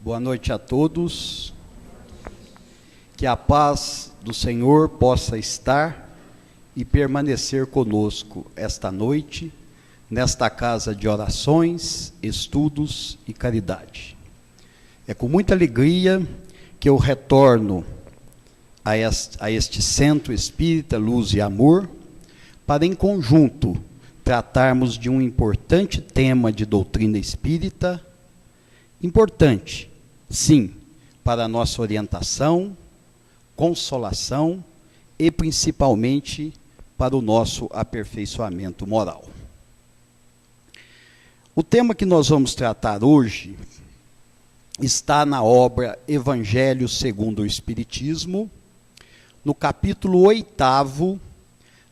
Boa noite a todos. Que a paz do Senhor possa estar e permanecer conosco esta noite, nesta casa de orações, estudos e caridade. É com muita alegria que eu retorno a este Centro Espírita Luz e Amor, para em conjunto tratarmos de um importante tema de doutrina espírita, importante, sim, para a nossa orientação, consolação e principalmente para o nosso aperfeiçoamento moral. O tema que nós vamos tratar hoje está na obra Evangelho segundo o Espiritismo, no capítulo 8º,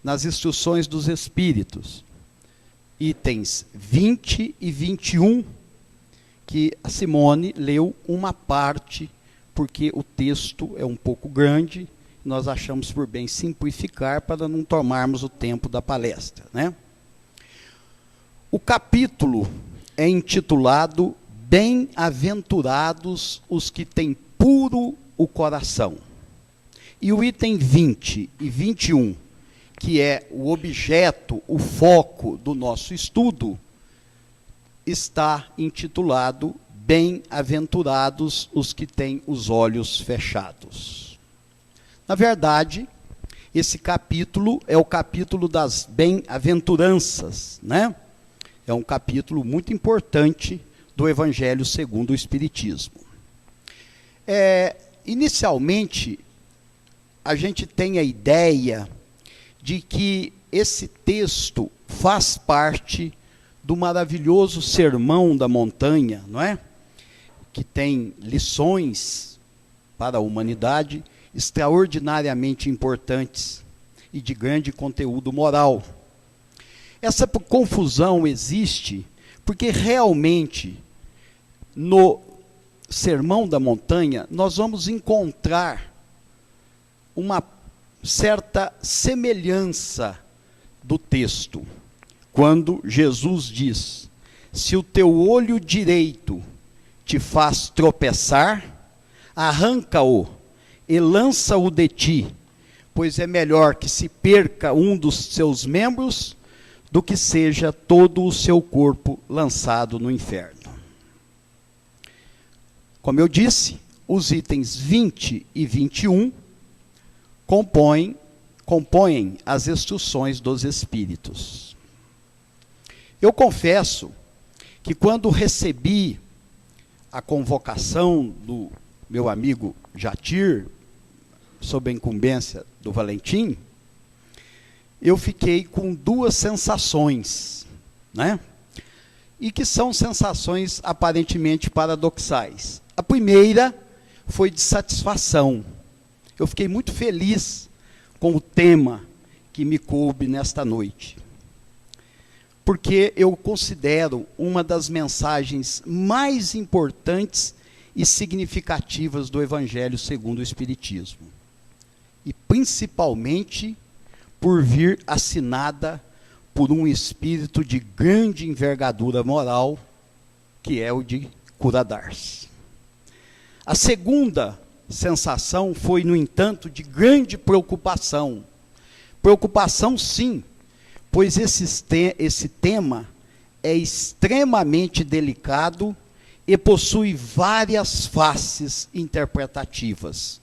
nas Instruções dos Espíritos, itens 20 e 21, que a Simone leu uma parte, porque o texto é um pouco grande, nós achamos por bem simplificar para não tomarmos o tempo da palestra, né? O capítulo é intitulado Bem-aventurados os que têm puro o coração. E o item 20 e 21, que é o objeto, o foco do nosso estudo, está intitulado Bem-aventurados os que têm os olhos fechados. Na verdade, esse capítulo é o capítulo das bem-aventuranças, né? É um capítulo muito importante do Evangelho segundo o Espiritismo. Inicialmente, a gente tem a ideia de que esse texto faz parte do maravilhoso Sermão da Montanha, não é? Que tem lições para a humanidade extraordinariamente importantes e de grande conteúdo moral. Essa confusão existe porque realmente no Sermão da Montanha nós vamos encontrar uma certa semelhança do texto, quando Jesus diz: se o teu olho direito te faz tropeçar, arranca-o e lança-o de ti, pois é melhor que se perca um dos seus membros do que seja todo o seu corpo lançado no inferno. Como eu disse, os itens 20 e 21 compõem as instruções dos Espíritos. Eu confesso que quando recebi a convocação do meu amigo Jatir, sob a incumbência do Valentim, eu fiquei com duas sensações, né? E que são sensações aparentemente paradoxais. A primeira foi de satisfação. Eu fiquei muito feliz com o tema que me coube nesta noite, porque eu considero uma das mensagens mais importantes e significativas do Evangelho segundo o Espiritismo, e principalmente por vir assinada por um espírito de grande envergadura moral, que é o de Cura d'Ars. A segunda sensação foi, no entanto, de grande preocupação. Preocupação, sim, pois esse tema é extremamente delicado e possui várias faces interpretativas,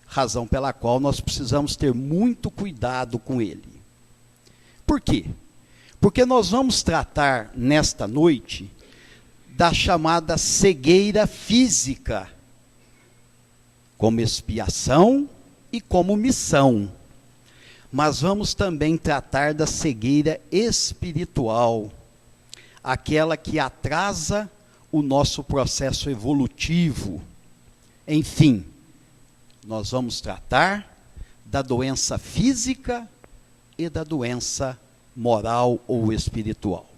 razão pela qual nós precisamos ter muito cuidado com ele. Por quê? Porque nós vamos tratar nesta noite da chamada cegueira física, como expiação e como missão. Mas vamos também tratar da cegueira espiritual, aquela que atrasa o nosso processo evolutivo. Enfim, nós vamos tratar da doença física e da doença moral ou espiritual.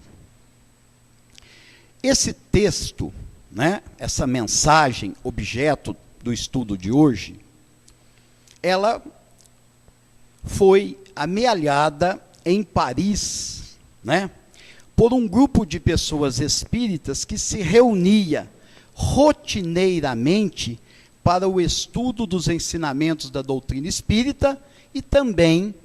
Esse texto, né, essa mensagem, objeto do estudo de hoje, ela foi amealhada em Paris, né, por um grupo de pessoas espíritas que se reunia rotineiramente para o estudo dos ensinamentos da doutrina espírita e também,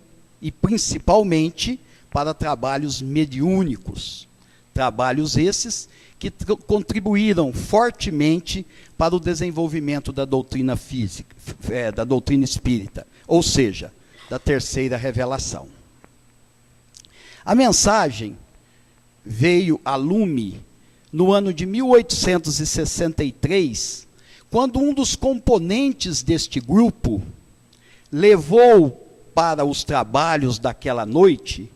e principalmente, para trabalhos mediúnicos. Trabalhos esses que contribuíram fortemente para o desenvolvimento da doutrina física, da doutrina espírita, ou seja, da terceira revelação. A mensagem veio a lume no ano de 1863, quando um dos componentes deste grupo levou para os trabalhos daquela noite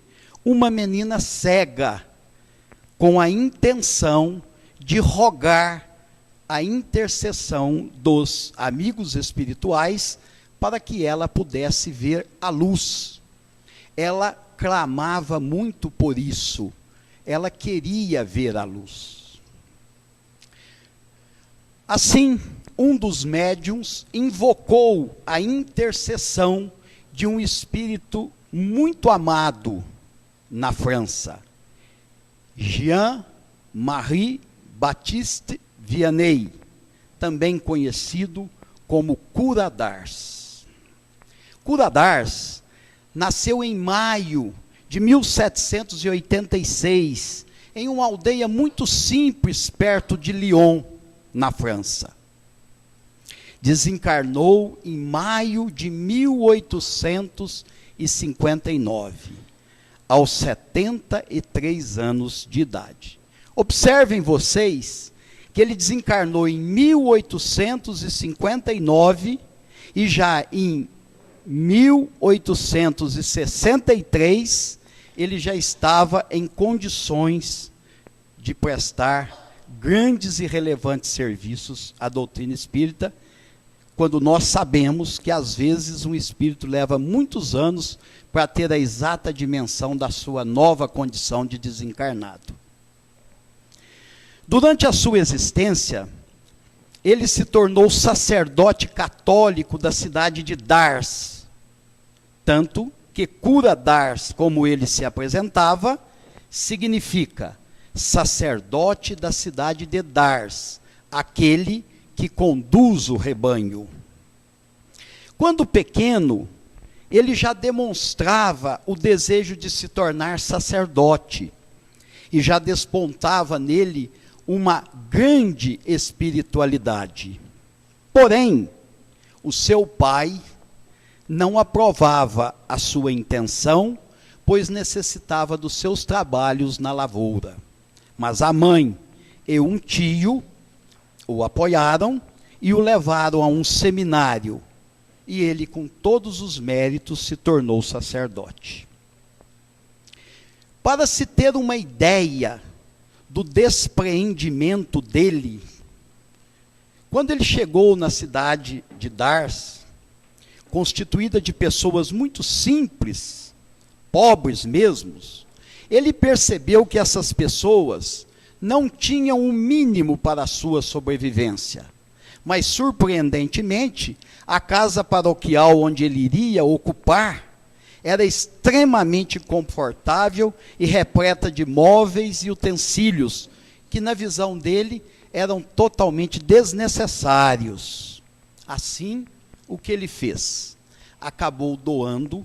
uma menina cega, com a intenção de rogar a intercessão dos amigos espirituais para que ela pudesse ver a luz. Ela clamava muito por isso, ela queria ver a luz. Assim, um dos médiuns invocou a intercessão de um espírito muito amado na França, Jean-Marie Baptiste Vianney, também conhecido como Cura d'Ars. Cura d'Ars nasceu em maio de 1786, em uma aldeia muito simples perto de Lyon, na França. Desencarnou em maio de 1859. Aos 73 anos de idade. Observem vocês que ele desencarnou em 1859 e já em 1863 ele já estava em condições de prestar grandes e relevantes serviços à doutrina espírita, quando nós sabemos que às vezes um espírito leva muitos anos para ter a exata dimensão da sua nova condição de desencarnado. Durante a sua existência, ele se tornou sacerdote católico da cidade de Dars, tanto que Cura d'Ars, como ele se apresentava, significa sacerdote da cidade de Dars, aquele que conduz o rebanho. Quando pequeno, ele já demonstrava o desejo de se tornar sacerdote e já despontava nele uma grande espiritualidade. Porém, o seu pai não aprovava a sua intenção, pois necessitava dos seus trabalhos na lavoura. Mas a mãe e um tio o apoiaram e o levaram a um seminário. E ele, com todos os méritos, se tornou sacerdote. Para se ter uma ideia do despreendimento dele, quando ele chegou na cidade de Dars, constituída de pessoas muito simples, pobres mesmos, ele percebeu que essas pessoas não tinham o mínimo para a sua sobrevivência. Mas, surpreendentemente, a casa paroquial onde ele iria ocupar era extremamente confortável e repleta de móveis e utensílios, que na visão dele eram totalmente desnecessários. Assim, o que ele fez? Acabou doando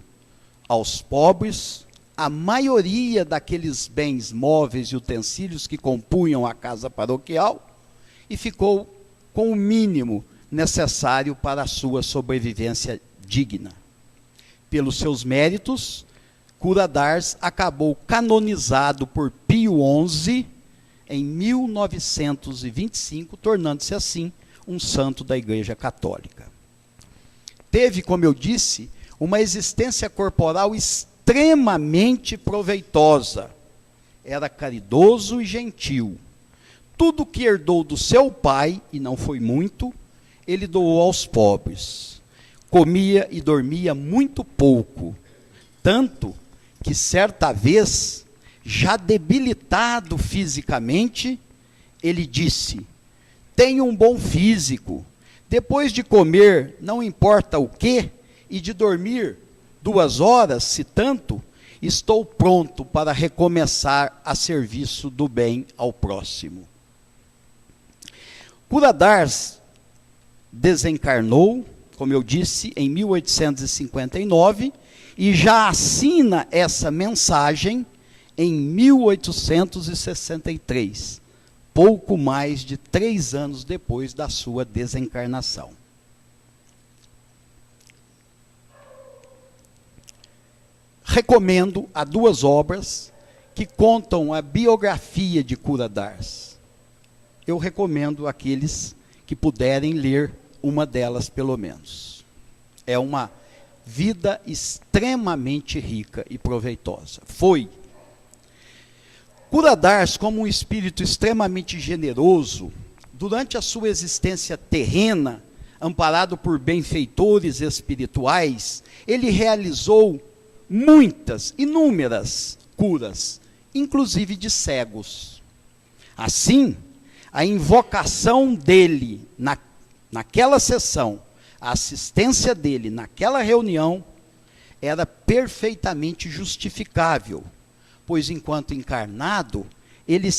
aos pobres a maioria daqueles bens móveis e utensílios que compunham a casa paroquial e ficou com o mínimo necessário para a sua sobrevivência digna. Pelos seus méritos, Cura d'Ars acabou canonizado por Pio XI em 1925, tornando-se assim um santo da Igreja Católica. Teve, como eu disse, uma existência corporal extremamente proveitosa. Era caridoso e gentil. Tudo que herdou do seu pai, e não foi muito, ele doou aos pobres. Comia e dormia muito pouco, tanto que certa vez, já debilitado fisicamente, ele disse: tenho um bom físico, depois de comer não importa o quê, e de dormir 2 horas, se tanto, estou pronto para recomeçar a serviço do bem ao próximo. Cura d'Ars desencarnou, como eu disse, em 1859, e já assina essa mensagem em 1863, pouco mais de 3 anos depois da sua desencarnação. Recomendo a 2 obras que contam a biografia de Cura d'Ars. Eu recomendo àqueles que puderem ler uma delas, pelo menos. É uma vida extremamente rica e proveitosa. Cura d'Ars, como um espírito extremamente generoso, durante a sua existência terrena, amparado por benfeitores espirituais, ele realizou inúmeras curas, inclusive de cegos. Assim, a invocação dele naquela sessão, a assistência dele naquela reunião, era perfeitamente justificável, pois enquanto encarnado, ele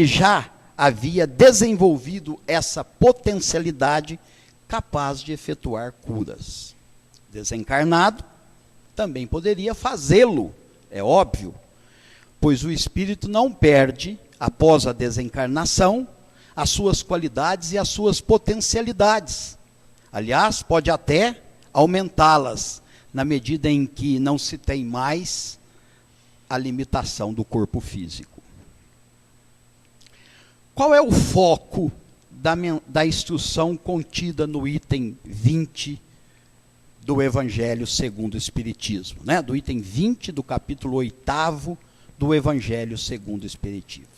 já havia desenvolvido essa potencialidade capaz de efetuar curas. Desencarnado, também poderia fazê-lo, é óbvio, pois o espírito não perde, após a desencarnação, as suas qualidades e as suas potencialidades. Aliás, pode até aumentá-las, na medida em que não se tem mais a limitação do corpo físico. Qual é o foco da instrução contida no item 20 do Evangelho segundo o Espiritismo, né? Do item 20 do capítulo 8º do Evangelho segundo o Espiritismo?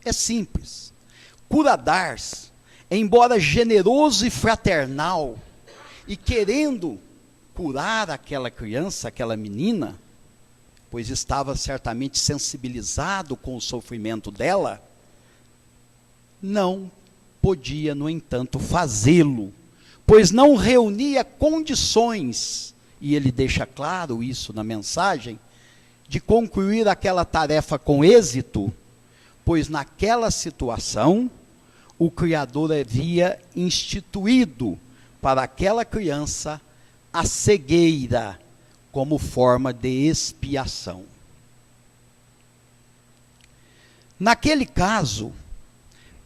É simples. Cura d'Ars, embora generoso e fraternal, e querendo curar aquela criança, aquela menina, pois estava certamente sensibilizado com o sofrimento dela, não podia, no entanto, fazê-lo, pois não reunia condições, e ele deixa claro isso na mensagem, de concluir aquela tarefa com êxito, pois naquela situação, o Criador havia instituído para aquela criança a cegueira como forma de expiação. Naquele caso,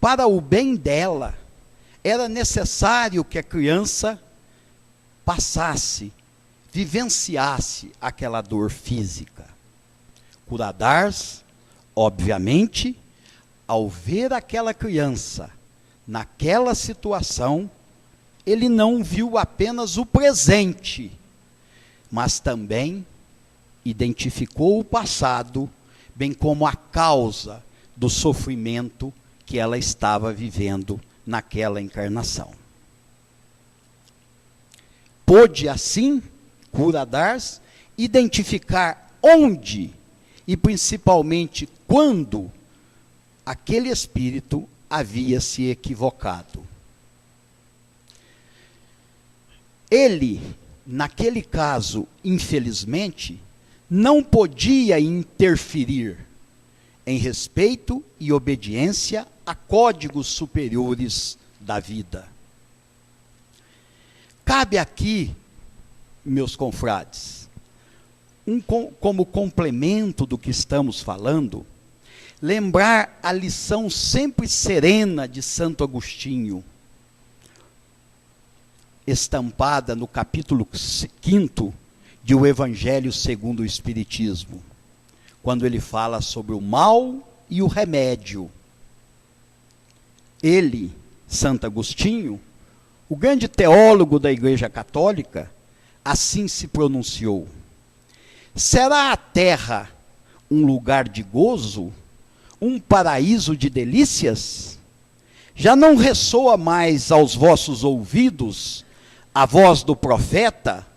para o bem dela, era necessário que a criança passasse, vivenciasse aquela dor física. Cura d'Ars, obviamente, ao ver aquela criança naquela situação, ele não viu apenas o presente, mas também identificou o passado, bem como a causa do sofrimento que ela estava vivendo naquela encarnação. Pôde, assim, Cura d'Ars, identificar onde e principalmente quando aquele espírito havia se equivocado. Ele, naquele caso, infelizmente, não podia interferir em respeito e obediência a códigos superiores da vida. Cabe aqui, meus confrades, como complemento do que estamos falando, lembrar a lição sempre serena de Santo Agostinho, estampada no capítulo 5 de O Evangelho segundo o Espiritismo, quando ele fala sobre o mal e o remédio. Ele, Santo Agostinho, o grande teólogo da Igreja Católica, assim se pronunciou: será a terra um lugar de gozo, um paraíso de delícias? Já não ressoa mais aos vossos ouvidos a voz do profeta?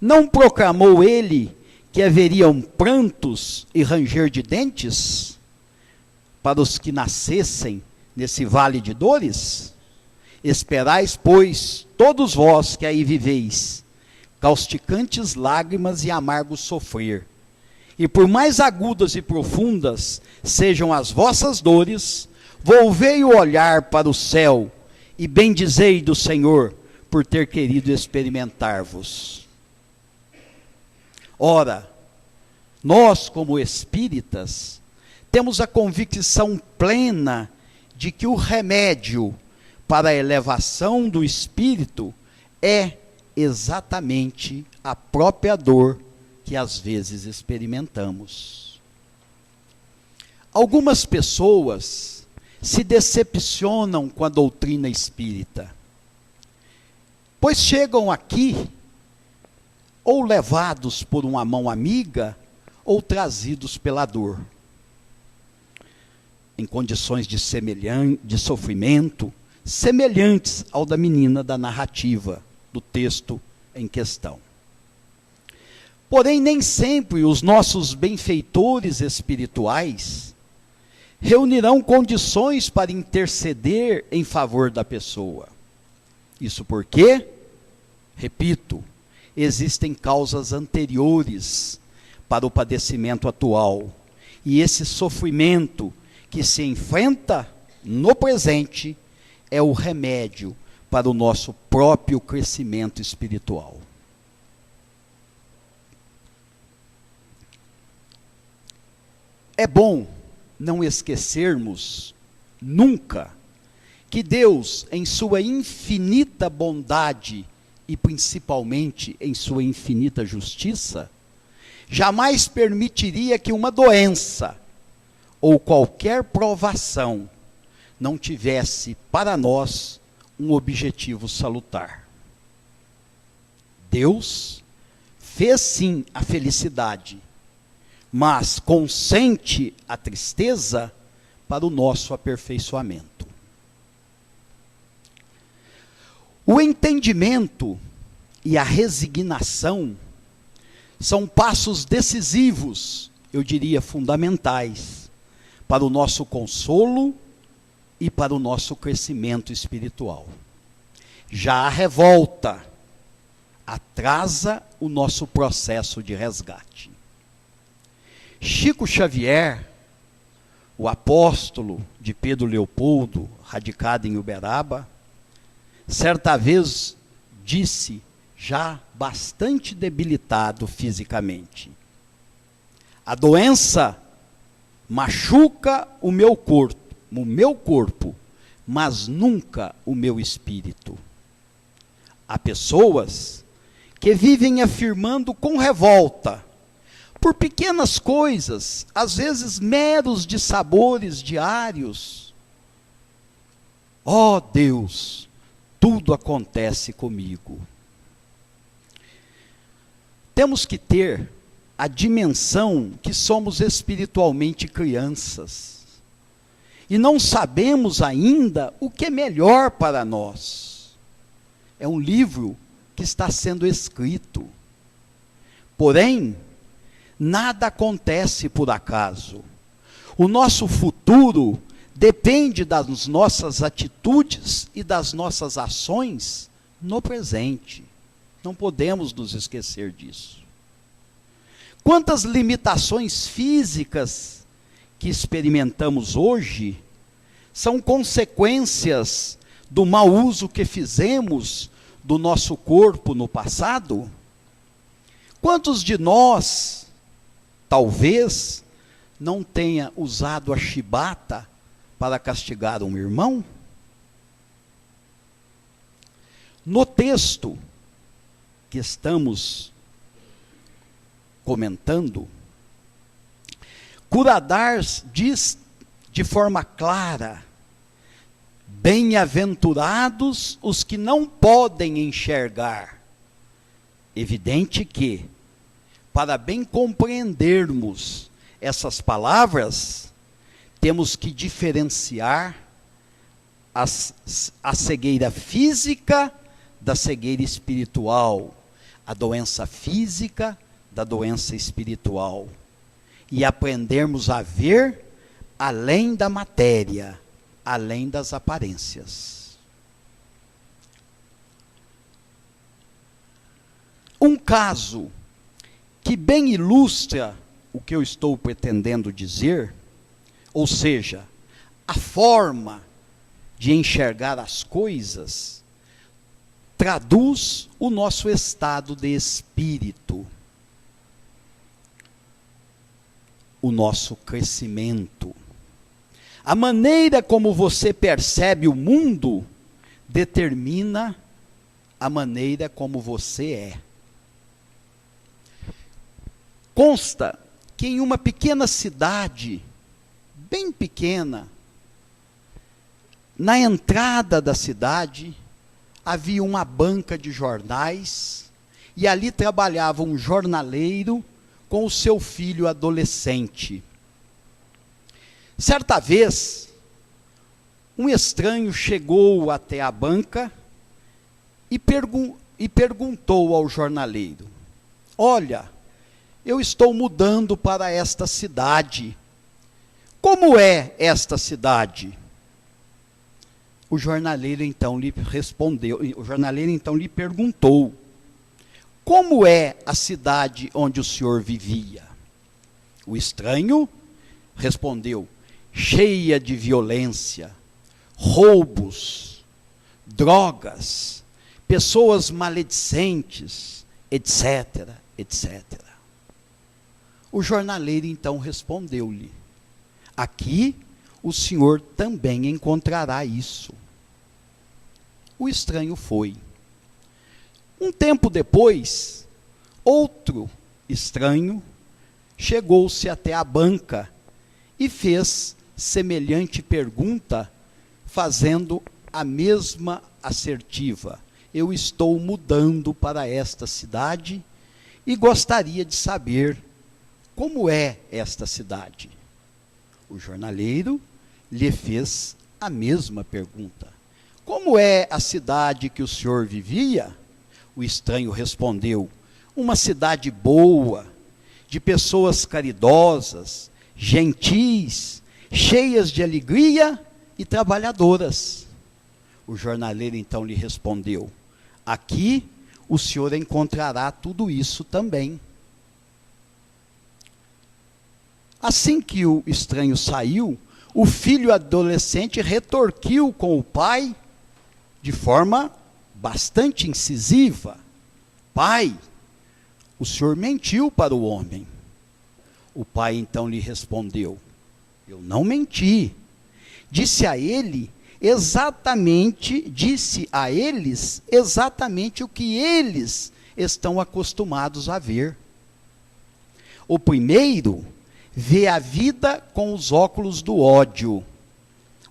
Não proclamou ele que haveriam prantos e ranger de dentes para os que nascessem nesse vale de dores? Esperais, pois, todos vós que aí viveis, causticantes lágrimas e amargo sofrer. E por mais agudas e profundas sejam as vossas dores, volvei o olhar para o céu e bendizei do Senhor por ter querido experimentar-vos. Ora, nós como espíritas, temos a convicção plena de que o remédio para a elevação do espírito é exatamente a própria dor que às vezes experimentamos. Algumas pessoas se decepcionam com a doutrina espírita, pois chegam aqui ou levados por uma mão amiga ou trazidos pela dor, em condições de sofrimento semelhantes ao da menina da narrativa do texto em questão. Porém, nem sempre os nossos benfeitores espirituais reunirão condições para interceder em favor da pessoa. Isso porque, repito, existem causas anteriores para o padecimento atual, e esse sofrimento que se enfrenta no presente é o remédio para o nosso próprio crescimento espiritual. É bom não esquecermos nunca que Deus, em sua infinita bondade e principalmente em sua infinita justiça, jamais permitiria que uma doença ou qualquer provação não tivesse para nós um objetivo salutar. Deus fez sim a felicidade, mas consente a tristeza para o nosso aperfeiçoamento. O entendimento e a resignação são passos decisivos, eu diria fundamentais, para o nosso consolo e para o nosso crescimento espiritual. Já a revolta atrasa o nosso processo de resgate. Chico Xavier, o apóstolo de Pedro Leopoldo, radicado em Uberaba, certa vez disse, já bastante debilitado fisicamente: a doença machuca o meu corpo, mas nunca o meu espírito. Há pessoas que vivem afirmando com revolta, por pequenas coisas, às vezes meros dissabores diários: ó Deus, tudo acontece comigo. Temos que ter a dimensão que somos espiritualmente crianças e não sabemos ainda o que é melhor para nós. É um livro que está sendo escrito. Porém, nada acontece por acaso. O nosso futuro depende das nossas atitudes e das nossas ações no presente. Não podemos nos esquecer disso. Quantas limitações físicas que experimentamos hoje são consequências do mau uso que fizemos do nosso corpo no passado? Quantos de nós, talvez, não tenha usado a chibata para castigar um irmão? No texto que estamos comentando, Curadars diz de forma clara: bem-aventurados os que não podem enxergar. Evidente que, para bem compreendermos essas palavras, temos que diferenciar a cegueira física da cegueira espiritual, a doença física da doença espiritual, e aprendermos a ver além da matéria, além das aparências. Um caso que bem ilustra o que eu estou pretendendo dizer, ou seja, a forma de enxergar as coisas traduz o nosso estado de espírito, o nosso crescimento. A maneira como você percebe o mundo determina a maneira como você é. Consta que em uma pequena cidade, bem pequena, na entrada da cidade, havia uma banca de jornais, e ali trabalhava um jornaleiro com o seu filho adolescente. Certa vez, um estranho chegou até a banca e perguntou ao jornaleiro: olha, eu estou mudando para esta cidade. Como é esta cidade? O jornaleiro então lhe perguntou: como é a cidade onde o senhor vivia? O estranho respondeu: cheia de violência, roubos, drogas, pessoas maledicentes, etc, etc. O jornaleiro então respondeu-lhe: aqui o senhor também encontrará isso. O estranho foi. Um tempo depois, outro estranho chegou-se até a banca e fez semelhante pergunta, fazendo a mesma assertiva: eu estou mudando para esta cidade e gostaria de saber como é esta cidade. O jornaleiro lhe fez a mesma pergunta: como é a cidade que o senhor vivia? O estranho respondeu: uma cidade boa, de pessoas caridosas, gentis, cheias de alegria e trabalhadoras. O jornaleiro então lhe respondeu: aqui o senhor encontrará tudo isso também. Assim que o estranho saiu, o filho adolescente retorquiu com o pai de forma bastante incisiva: pai, o senhor mentiu para o homem. O pai então lhe respondeu: eu não menti. Disse a eles exatamente o que eles estão acostumados a ver. O primeiro vê a vida com os óculos do ódio.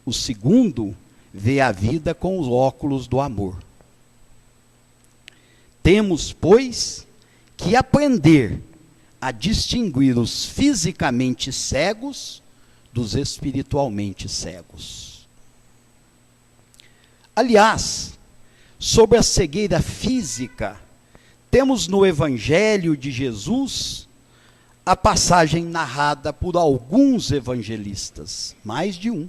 O segundo vê a vida com os óculos do amor. Temos, pois, que aprender a distinguir os fisicamente cegos dos espiritualmente cegos. Aliás, sobre a cegueira física, temos no Evangelho de Jesus a passagem narrada por alguns evangelistas, mais de um,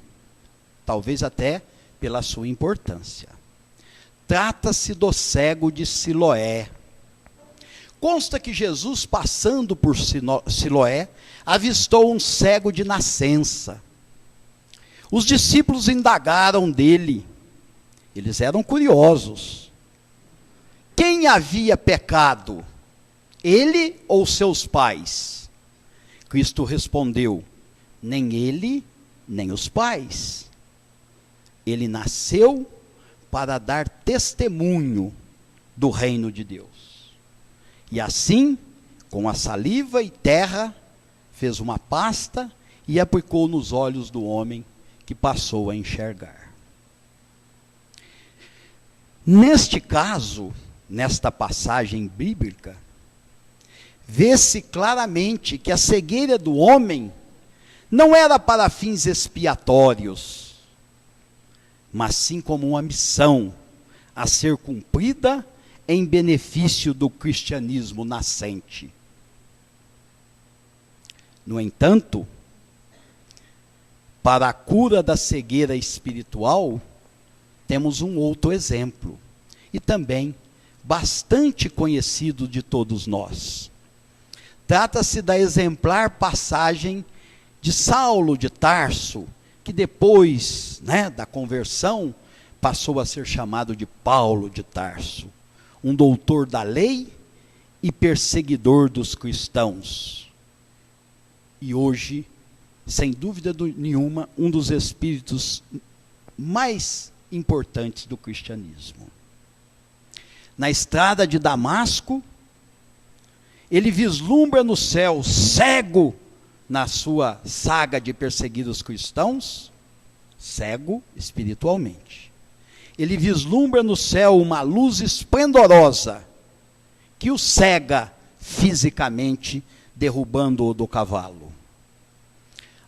talvez até pela sua importância. Trata-se do cego de Siloé. Consta que Jesus, passando por Siloé, avistou um cego de nascença. Os discípulos indagaram dele. Eles eram curiosos. Quem havia pecado? Ele ou seus pais? Cristo respondeu: nem ele, nem os pais. Ele nasceu para dar testemunho do reino de Deus. E assim, com a saliva e terra, fez uma pasta e aplicou nos olhos do homem, que passou a enxergar. Neste caso, nesta passagem bíblica, vê-se claramente que a cegueira do homem não era para fins expiatórios, mas sim como uma missão a ser cumprida em benefício do cristianismo nascente. No entanto, para a cura da cegueira espiritual, temos um outro exemplo, e também bastante conhecido de todos nós. Trata-se da exemplar passagem de Saulo de Tarso, que depois, né, da conversão, passou a ser chamado de Paulo de Tarso, um doutor da lei e perseguidor dos cristãos. E hoje, sem dúvida nenhuma, um dos espíritos mais importantes do cristianismo. Na estrada de Damasco, ele vislumbra no céu, cego na sua saga de perseguir os cristãos, cego espiritualmente. Ele vislumbra no céu uma luz esplendorosa que o cega fisicamente, derrubando-o do cavalo.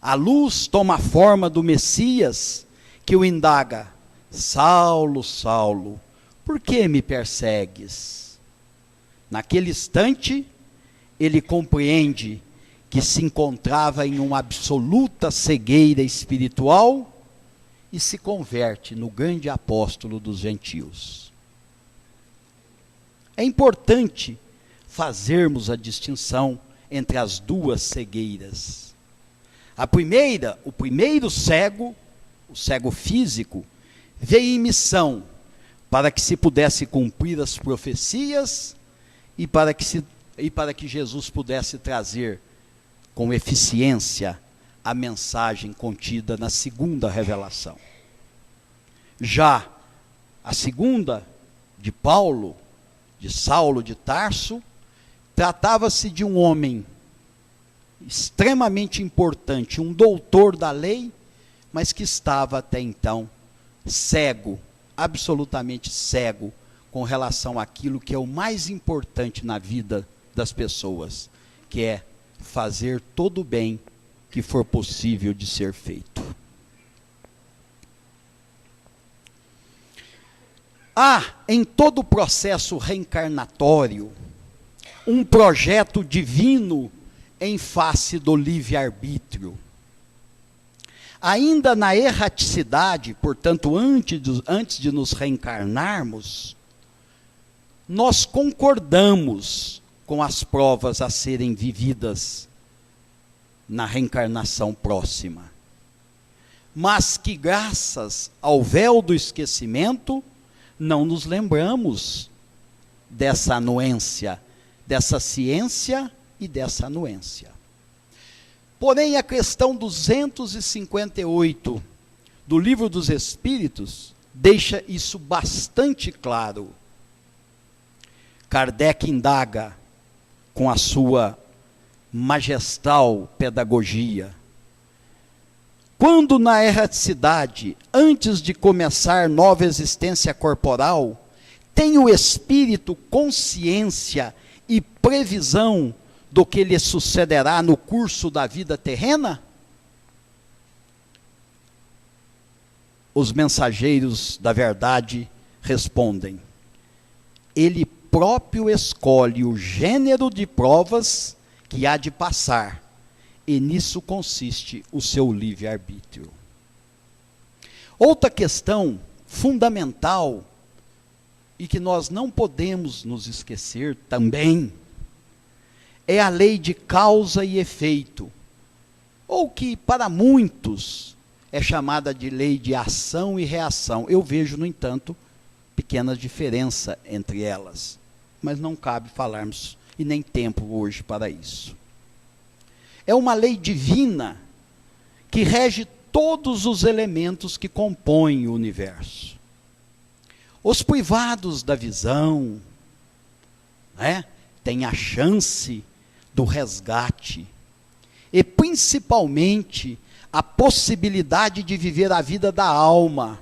A luz toma a forma do Messias, que o indaga: Saulo, Saulo, por que me persegues? Naquele instante, ele compreende que se encontrava em uma absoluta cegueira espiritual e se converte no grande apóstolo dos gentios. É importante fazermos a distinção entre as duas cegueiras. A primeira, o primeiro cego, o cego físico, veio em missão para que se pudesse cumprir as profecias e para que Jesus pudesse trazer com eficiência a mensagem contida na segunda revelação. Já a segunda, de Paulo, de Saulo de Tarso, tratava-se de um homem extremamente importante, um doutor da lei, mas que estava até então cego, absolutamente cego, com relação àquilo que é o mais importante na vida das pessoas, que é fazer todo o bem que for possível de ser feito. Há, em todo o processo reencarnatório, um projeto divino em face do livre-arbítrio. Ainda na erraticidade, portanto, antes de nos reencarnarmos, nós concordamos com as provas a serem vividas na reencarnação próxima. Mas que, graças ao véu do esquecimento, não nos lembramos dessa anuência, dessa ciência e dessa anuência. Porém, a questão 258 do Livro dos Espíritos deixa isso bastante claro. Kardec indaga com a sua magistral pedagogia: quando na erraticidade, antes de começar nova existência corporal, tem o espírito consciência e previsão do que lhe sucederá no curso da vida terrena? Os mensageiros da verdade respondem: ele próprio escolhe o gênero de provas que há de passar, e nisso consiste o seu livre-arbítrio. Outra questão fundamental, e que nós não podemos nos esquecer também, é a lei de causa e efeito, ou que para muitos é chamada de lei de ação e reação. Eu vejo, no entanto, pequena diferença entre elas, mas não cabe falarmos, e nem tempo hoje para isso. É uma lei divina que rege todos os elementos que compõem o universo. Os privados da visão, têm a chance do resgate, e principalmente a possibilidade de viver a vida da alma,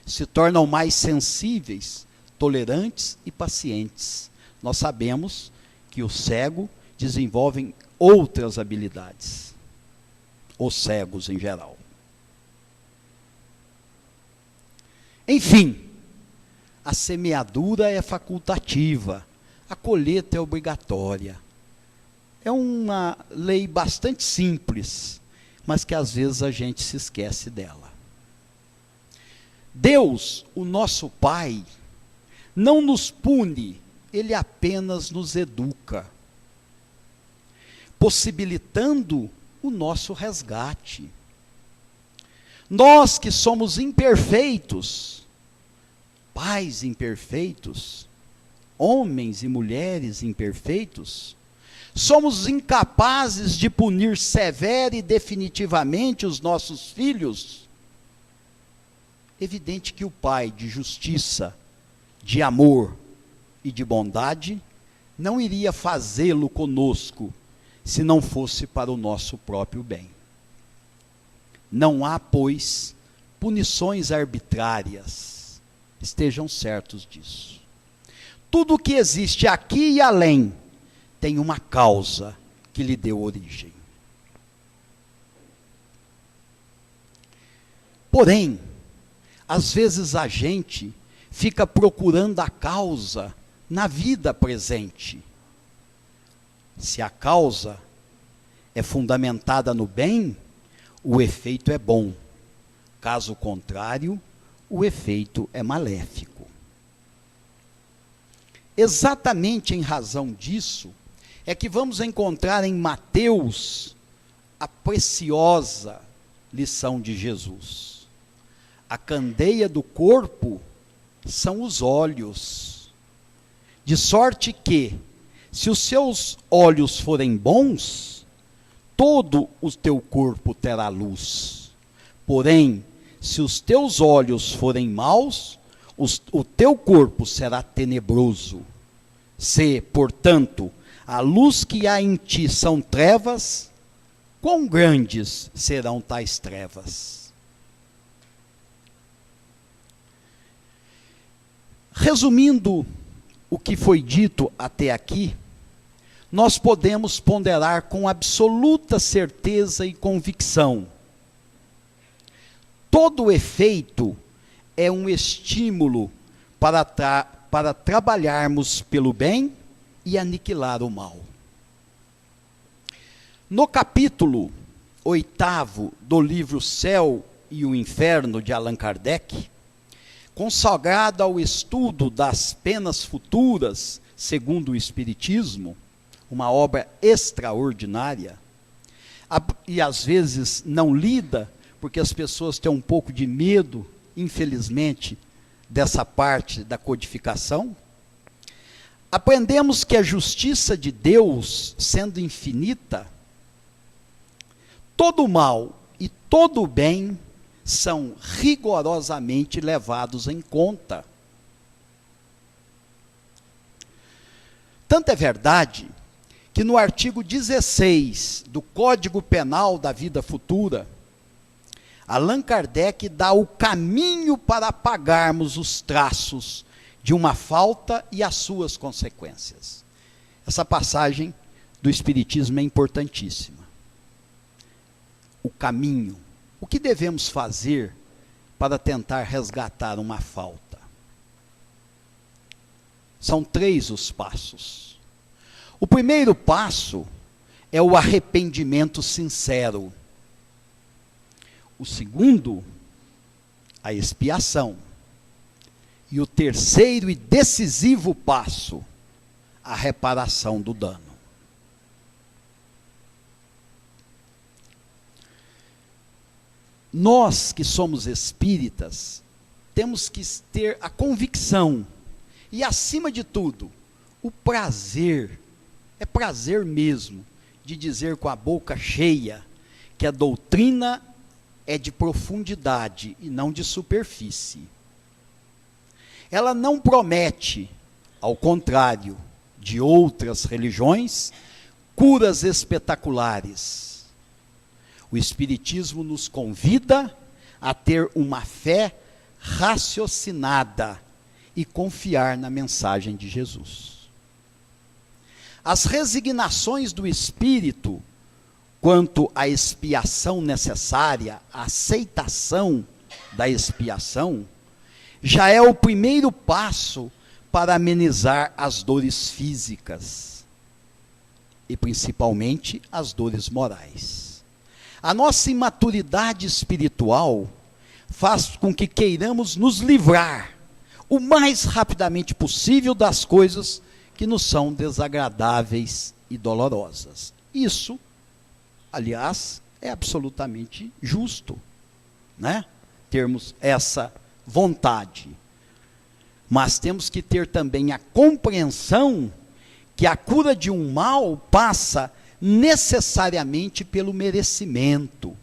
se tornam mais sensíveis, tolerantes e pacientes. Nós sabemos que o cego desenvolve outras habilidades, os cegos em geral. Enfim, a semeadura é facultativa, a colheita é obrigatória. É uma lei bastante simples, mas que às vezes a gente se esquece dela. Deus, o nosso Pai, não nos pune, Ele apenas nos educa, possibilitando o nosso resgate. Nós que somos imperfeitos, pais imperfeitos, homens e mulheres imperfeitos, somos incapazes de punir severa e definitivamente os nossos filhos. Evidente que o Pai de justiça, de amor e de bondade não iria fazê-lo conosco se não fosse para o nosso próprio bem. Não há, pois, punições arbitrárias. Estejam certos disso. Tudo o que existe aqui e além tem uma causa que lhe deu origem. Porém, às vezes a gente fica procurando a causa na vida presente. Se a causa é fundamentada no bem, o efeito é bom. Caso contrário, o efeito é maléfico. Exatamente em razão disso, é que vamos encontrar em Mateus a preciosa lição de Jesus. A candeia do corpo são os olhos. De sorte que, se os seus olhos forem bons, todo o teu corpo terá luz. Porém, se os teus olhos forem maus, o teu corpo será tenebroso. Se, portanto, a luz que há em ti são trevas, quão grandes serão tais trevas? Resumindo o que foi dito até aqui, nós podemos ponderar com absoluta certeza e convicção. Todo efeito é um estímulo para trabalharmos pelo bem e aniquilar o mal. No capítulo 8º do livro Céu e o Inferno, de Allan Kardec, consagrado ao estudo das penas futuras, segundo o Espiritismo, uma obra extraordinária, e às vezes não lida, porque as pessoas têm um pouco de medo, infelizmente, dessa parte da codificação. Aprendemos que a justiça de Deus, sendo infinita, todo o mal e todo o bem são rigorosamente levados em conta. Tanto é verdade que no artigo 16 do Código Penal da Vida Futura, Allan Kardec dá o caminho para apagarmos os traços de uma falta e as suas consequências. Essa passagem do Espiritismo é importantíssima. O caminho. O que devemos fazer para tentar resgatar uma falta? São 3 os passos. O primeiro passo é o arrependimento sincero. O segundo, a expiação. E o terceiro e decisivo passo, a reparação do dano. Nós que somos espíritas, temos que ter a convicção e, acima de tudo, o prazer, é prazer mesmo, de dizer com a boca cheia que a doutrina é de profundidade e não de superfície. Ela não promete, ao contrário de outras religiões, curas espetaculares. O Espiritismo nos convida a ter uma fé raciocinada e confiar na mensagem de Jesus. As resignações do Espírito quanto à expiação necessária, a aceitação da expiação, já é o primeiro passo para amenizar as dores físicas e principalmente as dores morais. A nossa imaturidade espiritual faz com que queiramos nos livrar o mais rapidamente possível das coisas que nos são desagradáveis e dolorosas. Isso, aliás, é absolutamente justo. né? Termos essa vontade. Mas temos que ter também a compreensão que a cura de um mal passa necessariamente pelo merecimento,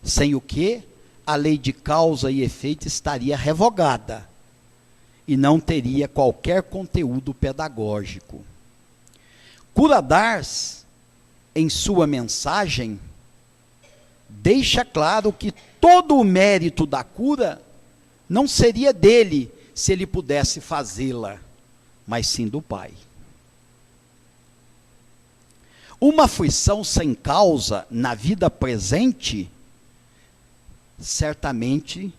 sem o que a lei de causa e efeito estaria revogada e não teria qualquer conteúdo pedagógico. Cura d'Ars, em sua mensagem, deixa claro que todo o mérito da cura não seria dele se ele pudesse fazê-la, mas sim do Pai. Uma aflição sem causa na vida presente, certamente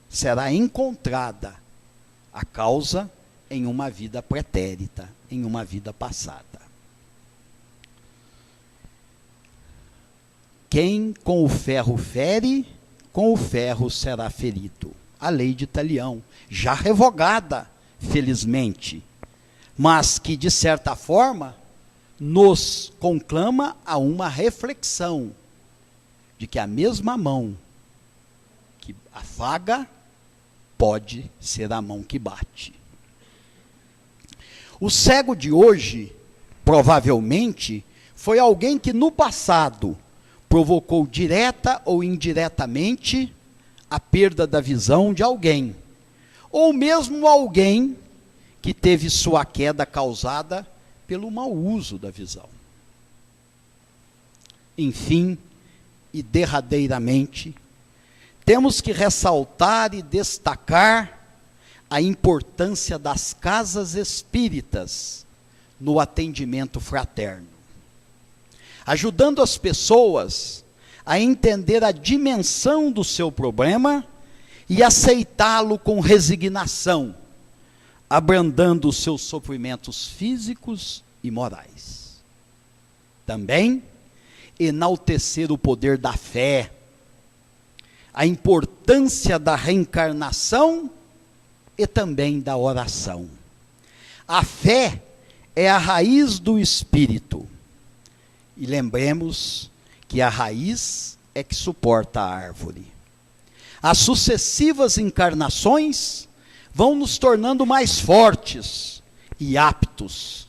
será encontrada a causa em uma vida pretérita, em uma vida passada. Quem com o ferro fere, com o ferro será ferido. A lei de Talião, já revogada, felizmente, mas que, de certa forma, nos conclama a uma reflexão de que a mesma mão que afaga pode ser a mão que bate. O cego de hoje, provavelmente, foi alguém que no passado provocou direta ou indiretamente a perda da visão de alguém, ou mesmo alguém que teve sua queda causada pelo mau uso da visão. Enfim, e derradeiramente, temos que ressaltar e destacar a importância das casas espíritas no atendimento fraterno, ajudando as pessoas a entender a dimensão do seu problema e aceitá-lo com resignação, abrandando os seus sofrimentos físicos e morais. Também enaltecer o poder da fé, a importância da reencarnação e também da oração. A fé é a raiz do espírito. E lembremos que a raiz é que suporta a árvore. As sucessivas encarnações vão nos tornando mais fortes e aptos,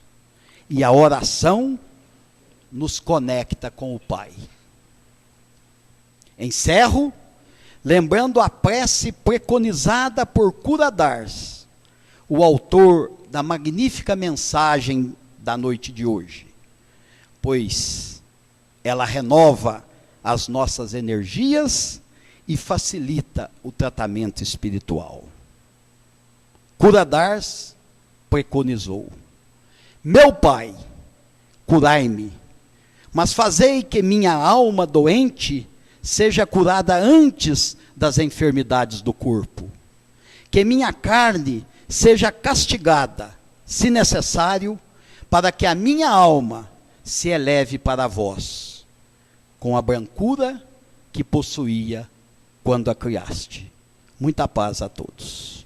e a oração nos conecta com o Pai. Encerro lembrando a prece preconizada por Cura d'Ars, o autor da magnífica mensagem da noite de hoje, pois ela renova as nossas energias e facilita o tratamento espiritual. Cura d'Ars preconizou: meu Pai, curai-me, mas fazei que minha alma doente seja curada antes das enfermidades do corpo, que minha carne seja castigada, se necessário, para que a minha alma se eleve para vós, com a brancura que possuía quando a criaste. Muita paz a todos.